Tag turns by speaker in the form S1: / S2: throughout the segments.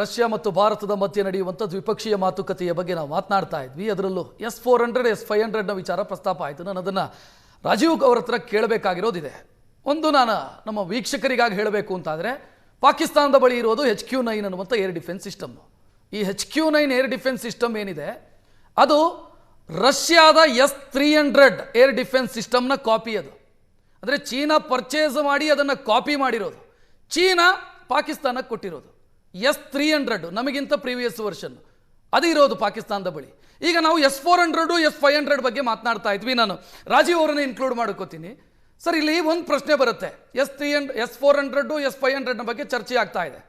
S1: Russia ಮತ್ತು ಭಾರತದ ಮಧ್ಯೆ ನಡೆಯುವಂಥ ದ್ವಿಪಕ್ಷೀಯ ಮಾತುಕತೆಯ ಬಗ್ಗೆ ನಾವು ಮಾತನಾಡ್ತಾ ಇದ್ವಿ. ಅದರಲ್ಲೂ S-400 S-500ನ ವಿಚಾರ ಪ್ರಸ್ತಾಪ ಆಯಿತು. ನಾನು ಅದನ್ನು ರಾಜೀವ್ ಅವರ ಹತ್ರ ಕೇಳಬೇಕಾಗಿರೋದಿದೆ. ಒಂದು ನಾನು ನಮ್ಮ ವೀಕ್ಷಕರಿಗಾಗಿ ಹೇಳಬೇಕು ಅಂತಾದರೆ, ಪಾಕಿಸ್ತಾನದ ಬಳಿ ಇರೋದು HQ-9 ಅನ್ನುವಂಥ ಏರ್ ಡಿಫೆನ್ಸ್ ಸಿಸ್ಟಮ್. ಈ HQ-9 ಏರ್ ಡಿಫೆನ್ಸ್ ಸಿಸ್ಟಮ್ ಏನಿದೆ, ಅದು ರಷ್ಯಾದ S-300 ಏರ್ ಡಿಫೆನ್ಸ್ ಸಿಸ್ಟಮ್ನ ಕಾಪಿ. ಅದು ಅಂದರೆ ಚೀನಾ ಪರ್ಚೇಸ್ ಮಾಡಿ ಅದನ್ನು ಕಾಪಿ ಮಾಡಿರೋದು, ಚೀನಾ ಪಾಕಿಸ್ತಾನಕ್ಕೆ ಕೊಟ್ಟಿರೋದು. S-300 ನಮಗಿಂತ ಪ್ರೀವಿಯಸ್ ವರ್ಷನ್ ಅದು ಇರೋದು ಪಾಕಿಸ್ತಾನದ ಬಳಿ. ಈಗ ನಾವು S-400 S-500 ಬಗ್ಗೆ ಮಾತನಾಡ್ತಾ ಇದ್ವಿ. ನಾನು ರಾಜೀವ್ ಅವರನ್ನು ಇನ್ಕ್ಲೂಡ್ ಮಾಡ್ಕೋತೀನಿ. ಸರ್, ಇಲ್ಲಿ ಒಂದು ಪ್ರಶ್ನೆ ಬರುತ್ತೆ. S-400 S-500ನ ಬಗ್ಗೆ ಚರ್ಚೆ ಆಗ್ತಾ ಇದೆ.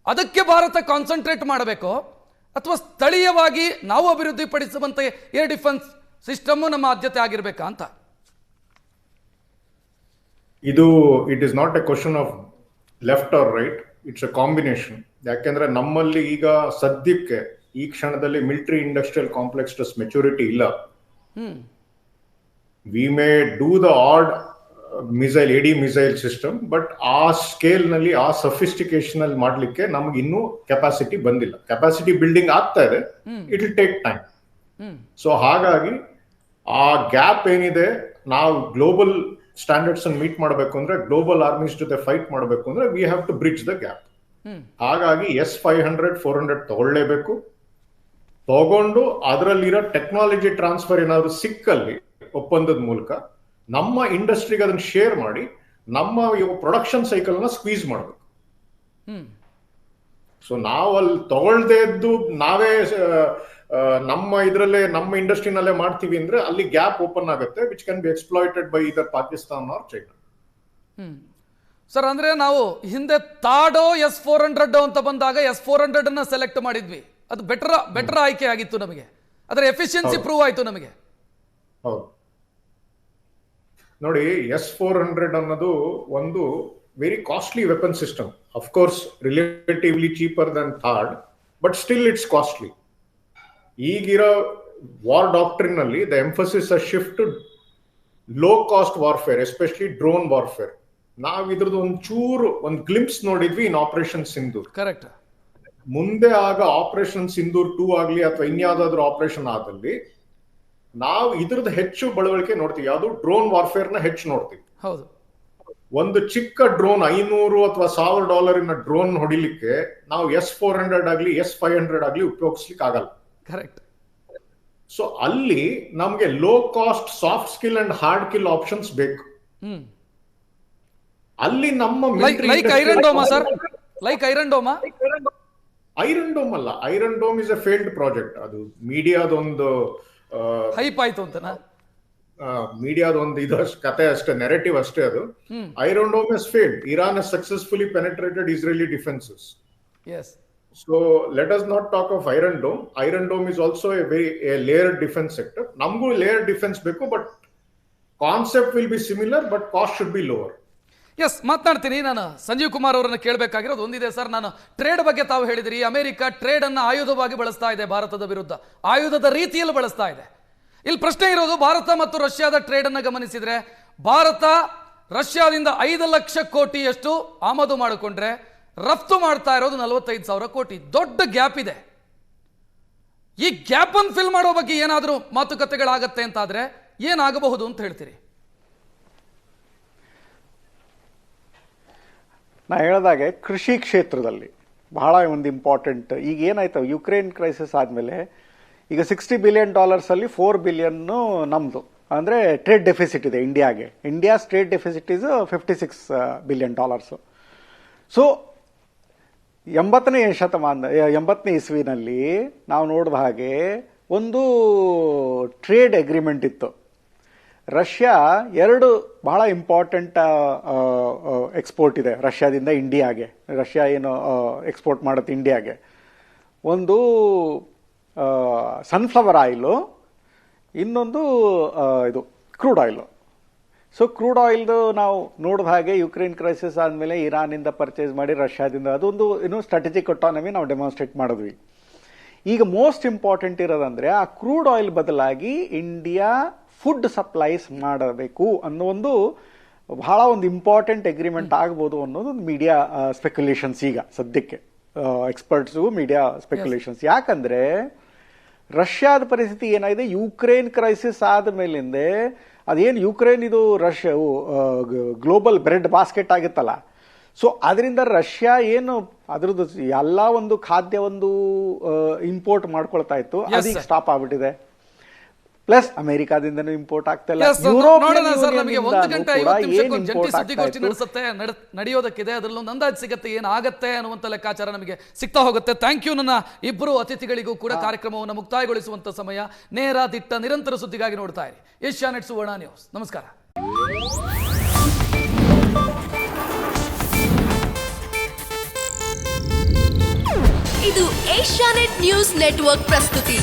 S1: ಅದಕ್ಕೆ ಭಾರತ ಕಾನ್ಸಂಟ್ರೇಟ್ ಮಾಡಬೇಕು ಅಥವಾ ಸ್ಥಳೀಯವಾಗಿ ನಾವು ಅಭಿವೃದ್ಧಿಪಡಿಸುವಂಥ ಏರ್ ಡಿಫೆನ್ಸ್ ಸಿಸ್ಟಮ್ ನಮ್ಮ ಆದ್ಯತೆ ಆಗಿರಬೇಕಾ ಅಂತ?
S2: ಇದು it is not a question of left or right, it's a combination. ಯಾಕೆಂದ್ರೆ ನಮ್ಮಲ್ಲಿ ಈಗ ಸದ್ಯಕ್ಕೆ ಈ ಕ್ಷಣದಲ್ಲಿ ಮಿಲಿಟರಿ ಇಂಡಸ್ಟ್ರಿಯಲ್ ಕಾಂಪ್ಲೆಕ್ಸ್ ಮೆಚುರಿಟಿ ಇಲ್ಲ. We may do the ad missile AD missile system, but ಆ ಸ್ಕೇಲ್ ನಲ್ಲಿ ಆ ಸಫಿಸ್ಟಿಕೇಶನ್ ಅಲ್ಲಿ ಮಾಡ್ಲಿಕ್ಕೆ ನಮ್ಗೆ ಇನ್ನೂ ಕೆಪಾಸಿಟಿ ಬಂದಿಲ್ಲ. ಕೆಪಾಸಿಟಿ ಬಿಲ್ಡಿಂಗ್ ಆಗ್ತಾ ಇದೆ, it will take time. So ಹಾಗಾಗಿ ಆ ಗ್ಯಾಪ್ ಏನಿದೆ, ನಾವು ಗ್ಲೋಬಲ್ ಸ್ಟ್ಯಾಂಡರ್ಡ್ಸ್ ಅನ್ನು ಮೀಟ್ ಮಾಡಬೇಕು ಅಂದ್ರೆ, ಗ್ಲೋಬಲ್ ಆರ್ಮೀಸ್ ಜೊತೆ ಫೈಟ್ ಮಾಡಬೇಕು ಅಂದ್ರೆ we have to bridge the gap. ಹಾಗಾಗಿ S-500 400 ತಗೊಳ್ಳೇಬೇಕು. ತಗೊಂಡು ಅದರಲ್ಲಿರೋ ಟೆಕ್ನಾಲಜಿ ಟ್ರಾನ್ಸ್ಫರ್ ಏನಾದ್ರು ಸಿಕ್ಕಲ್ಲಿ ಒಪ್ಪಂದದ ಮೂಲಕ ನಮ್ಮ ಇಂಡಸ್ಟ್ರಿಗೆ ಅದನ್ನ ಶೇರ್ ಮಾಡಿ ನಮ್ಮ ಪ್ರೊಡಕ್ಷನ್ ಸೈಕಲ್ ನ ಸ್ಕ್ವೀಸ್ ಮಾಡಬೇಕು. ಸೊ ನಾವು ಅಲ್ಲಿ ತಗೊಳ್ದೇ ಇದ್ದು ನಾವೇ ನಮ್ಮ ಇದರಲ್ಲೇ ನಮ್ಮ ಇಂಡಸ್ಟ್ರಿನಲ್ಲೇ ಮಾಡ್ತೀವಿ ಅಂದ್ರೆ ಅಲ್ಲಿ ಗ್ಯಾಪ್ ಓಪನ್ ಆಗುತ್ತೆ, which can be exploited by ಇದರ್ ಪಾಕಿಸ್ತಾನ್ ಆರ್ ಚೈನಾ.
S1: ಸರ್, ಅಂದ್ರೆ ನಾವು ಹಿಂದೆ ತಾಡೋ S-400 ಅಂತ ಬಂದಾಗ S-400 ಸೆಲೆಕ್ಟ್ ಮಾಡಿದ್ವಿ. ಅದು ಬೆಟರ್ ಆಯ್ಕೆ ಆಗಿತ್ತು ನಮಗೆ, ಅದರ ಎಫಿಷಿಯನ್ಸಿ ಪ್ರೂವ್ ಆಯ್ತು ನಮಗೆ.
S2: ಹೌದು ನೋಡಿ, S-400 ಅನ್ನೋದು ಒಂದು very costly weapon system. Of course relatively cheaper than ಥಾಡ್, ಬಟ್ ಸ್ಟಿಲ್ ಇಟ್ಸ್ ಕಾಸ್ಟ್ಲಿ. ಈಗಿರೋ ವಾರ್ ಡಾಕ್ಟ್ರಿನ್ ಅಲ್ಲಿ the emphasis shift low cost warfare, especially drone warfare. ನಾವ್ ಇದ್ರದ್ದು ಒಂದು ಗ್ಲಿಂಪ್ಸ್ ನೋಡಿದ್ವಿ ಇನ್ ಆಪರೇಷನ್ ಸಿಂಧೂರ್.
S1: ಕರೆಕ್ಟ್.
S2: ಮುಂದೆ ಆಗ ಆಪರೇಷನ್ ಸಿಂಧೂರ್ 2 ಆಗ್ಲಿ ಅಥವಾ ಇನ್ಯಾವುದಾದ್ರೂ ಆಪರೇಷನ್ ಆದಲ್ಲಿ ನಾವು ಇದ್ರದ್ದು ಹೆಚ್ಚು ಬಳವಳಿಕೆ ನೋಡ್ತೀವಿ. ಯಾವುದು ಡ್ರೋನ್ ವಾರ್ಫೇರ್ ನ ಹೆಚ್ಚು ನೋಡ್ತೀವಿ.
S1: ಹೌದು.
S2: ಒಂದು ಚಿಕ್ಕ ಡ್ರೋನ್ $500 ಅಥವಾ $1000 ಡ್ರೋನ್ ಹೊಡಿಲಿಕ್ಕೆ ನಾವು S-400 ಆಗ್ಲಿ S-500 ಆಗ್ಲಿ ಉಪಯೋಗಿಸ್ಲಿಕ್ಕೆ ಆಗಲ್ಲ.
S1: ಕರೆಕ್ಟ್.
S2: ಸೊ ಅಲ್ಲಿ ನಮ್ಗೆ low cost soft skill and hard kill options ಬೇಕು. ಅಲ್ಲಿ ನಮ್ಮ
S1: ಐರನ್ ಡೋಮಾ ಸರ್, ಐರನ್ ಡೋಮಾ
S2: ಐರನ್ ಡೋಮ್ ಅಲ್ಲ, Iron Dome is a failed project. ಅದು ಮೀಡಿಯಾದೊಂದು
S1: ಹೈಪ್ ಆಯ್ತು ಅಂತನಾ?
S2: ಮೀಡಿಯಾದೊಂದು ಇದು ಕತೆ ಅಷ್ಟೇ, ನೆರೆಟಿವ್ ಅಷ್ಟೇ. ಅದು iron Dome is failed. Iran has successfully penetrated Israeli defenses.
S1: Yes.
S2: So let us not talk of Iron Dome. Iron Dome is also a layered defense sector. ನಮಗೂ layered defense ಬೇಕು, but concept will be similar, but cost should be lower.
S1: Yes, ಮಾತನಾಡ್ತೀನಿ. ನಾನು ಸಂಜೀವ್ ಕುಮಾರ್ ಅವರನ್ನು ಕೇಳಬೇಕಾಗಿರೋದು ಒಂದಿದೆ sir. ನಾನು trade ಬಗ್ಗೆ ತಾವು ಹೇಳಿದಿರಿ. ಅಮೆರಿಕ ಟ್ರೇಡ್ ಅನ್ನು ಆಯುಧವಾಗಿ ಬಳಸ್ತಾ ಇದೆ ಭಾರತದ ವಿರುದ್ಧ, ಆಯುಧದ ರೀತಿಯಲ್ಲಿ ಬಳಸ್ತಾ ಇದೆ. ಇಲ್ಲಿ ಪ್ರಶ್ನೆ ಇರೋದು, ಭಾರತ ಮತ್ತು ರಷ್ಯಾದ ಟ್ರೇಡ್ ಅನ್ನು ಗಮನಿಸಿದ್ರೆ, ಭಾರತ ರಷ್ಯಾದಿಂದ 5 ಲಕ್ಷ ಕೋಟಿಯಷ್ಟು ಆಮದು ಮಾಡಿಕೊಂಡ್ರೆ ರಫ್ತು ಮಾಡ್ತಾ ಇರೋದು 45,000 ಕೋಟಿ. ದೊಡ್ಡ ಗ್ಯಾಪ್ ಇದೆ. ಈ ಗ್ಯಾಪ್ ಅನ್ನು ಫಿಲ್ ಮಾಡೋ ಬಗ್ಗೆ ಏನಾದರೂ ಮಾತುಕತೆಗಳಾಗತ್ತೆ ಅಂತಾದ್ರೆ ಏನಾಗಬಹುದು ಅಂತ ಹೇಳ್ತೀರಿ?
S3: ನಾ ಹೇಳಿದಾಗೆ ಕೃಷಿ ಕ್ಷೇತ್ರದಲ್ಲಿ ಬಹಳ ಒಂದು ಇಂಪಾರ್ಟೆಂಟ್. ಈಗ ಏನಾಯ್ತು, ಯುಕ್ರೇನ್ ಕ್ರೈಸಿಸ್ ಆದಮೇಲೆ ಈಗ $60 ಬಿಲಿಯನ್ ಅಲ್ಲಿ $4 ಬಿಲಿಯನ್ ನಮ್ದು ಅಂದರೆ ಟ್ರೇಡ್ ಡೆಫಿಸಿಟ್ ಇದೆ ಇಂಡಿಯಾಗೆ. India's trade deficit is $56 billion. So 80ನೇ ಇಸ್ವಿನಲ್ಲಿ ನಾವು ನೋಡಿದ ಹಾಗೆ ಒಂದು ಟ್ರೇಡ್ ಅಗ್ರಿಮೆಂಟ್ ಇತ್ತು. ರಷ್ಯಾ 2 ಬಹಳ ಇಂಪಾರ್ಟೆಂಟ್ ಎಕ್ಸ್ಪೋರ್ಟ್ ಇದೆ ರಷ್ಯಾದಿಂದ ಇಂಡಿಯಾಗೆ. ರಷ್ಯಾ ಏನು ಎಕ್ಸ್ಪೋರ್ಟ್ ಮಾಡುತ್ತೆ ಇಂಡಿಯಾಗೆ, ಒಂದು ಸನ್ಫ್ಲವರ್ ಆಯಿಲು, ಇನ್ನೊಂದು ಇದು ಕ್ರೂಡ್ ಆಯಿಲು. ಸೊ ಕ್ರೂಡ್ ಆಯಿಲ್ದು ನಾವು ನೋಡಿದ ಹಾಗೆ ಯುಕ್ರೇನ್ ಕ್ರೈಸಿಸ್ ಆದಮೇಲೆ ಇರಾನಿಂದ ಪರ್ಚೇಸ್ ಮಾಡಿ ರಷ್ಯಾದಿಂದ ಅದೊಂದು ಸ್ಟ್ರಾಟಜಿಕ್ ಅಟಾನಮಿ ನಾವು ಡೆಮಾನ್ಸ್ಟ್ರೇಟ್ ಮಾಡಿದ್ವಿ. ಈಗ ಮೋಸ್ಟ್ ಇಂಪಾರ್ಟೆಂಟ್ ಇರೋದಂದ್ರೆ ಆ ಕ್ರೂಡ್ ಆಯಿಲ್ ಬದಲಾಗಿ ಇಂಡಿಯಾ ಫುಡ್ ಸಪ್ಲೈಸ್ ಮಾಡಬೇಕು ಅನ್ನೋ ಒಂದು ಬಹಳ ಒಂದು ಇಂಪಾರ್ಟೆಂಟ್ ಅಗ್ರಿಮೆಂಟ್ ಆಗ್ಬೋದು ಅನ್ನೋದು ಒಂದು ಮೀಡಿಯಾ ಸ್ಪೆಕ್ಯುಲೇಷನ್ಸ್ ಈಗ ಸದ್ಯಕ್ಕೆ. Experts media speculations. ಯಾಕಂದ್ರೆ ರಷ್ಯಾದ ಪರಿಸ್ಥಿತಿ ಏನಾಗಿದೆ, ಯುಕ್ರೇನ್ ಕ್ರೈಸಿಸ್ ಆದ ಮೇಲಿಂದ ಅದೇನು ಯುಕ್ರೇನ್ ಇದು ರಷ್ಯಾ ಗ್ಲೋಬಲ್ ಬ್ರೆಡ್ ಬಾಸ್ಕೆಟ್ ಆಗಿತ್ತಲ್ಲ, ಸೊ ಅದರಿಂದ ರಷ್ಯಾ ಏನು ಅದ್ರದ್ದು ಎಲ್ಲ ಒಂದು ಖಾದ್ಯ ಒಂದು ಇಂಪೋರ್ಟ್ ಮಾಡ್ಕೊಳ್ತಾ ಇತ್ತು, ಅದೀಗ ಸ್ಟಾಪ್ ಆಗ್ಬಿಟ್ಟಿದೆ. ಪ್ಲಸ್ ಅಮೆರಿಕಾದಿಂದನೂ ಇಂಪೋರ್ಟ್ ಆಗ್ತಾ ಇಲ್ಲ.
S1: ನೋಡೋಣ ಸರ್, ನಮಗೆ 1 ಗಂಟೆ 50 ನಿಮಿಷಕ್ಕೊಂದು ಜಂಟಿ ಸುದ್ದಿಗೋಷ್ಠಿ ನಡೆಯೋದಕ್ಕಿದೆ. ಅದರಲ್ಲಿ ಒಂದು ಅಂದಾಜು ಸಿಗುತ್ತೆ ಏನಾಗತ್ತೆ ಅನ್ನುವಂಥ ಲೆಕ್ಕಾಚಾರ ನಮಗೆ ಸಿಗ್ತಾ ಹೋಗುತ್ತೆ. Thank you. ನನ್ನ ಇಬ್ಬರು ಅತಿಥಿಗಳಿಗೂ ಕೂಡ ಕಾರ್ಯಕ್ರಮವನ್ನು ಮುಕ್ತಾಯಗೊಳಿಸುವಂತ ಸಮಯ. ನೇರ ದಿಟ್ಟ ನಿರಂತರ ಸುದ್ದಿಗಾಗಿ ನೋಡ್ತಾ ಇರಿ ಏಷ್ಯಾನೆಟ್ ಸುವರ್ಣ ನ್ಯೂಸ್. ನಮಸ್ಕಾರ.
S4: ಇದು ಏಷ್ಯಾನೆಟ್ ನ್ಯೂಸ್ ನೆಟ್ವರ್ಕ್ ಪ್ರಸ್ತುತಿ.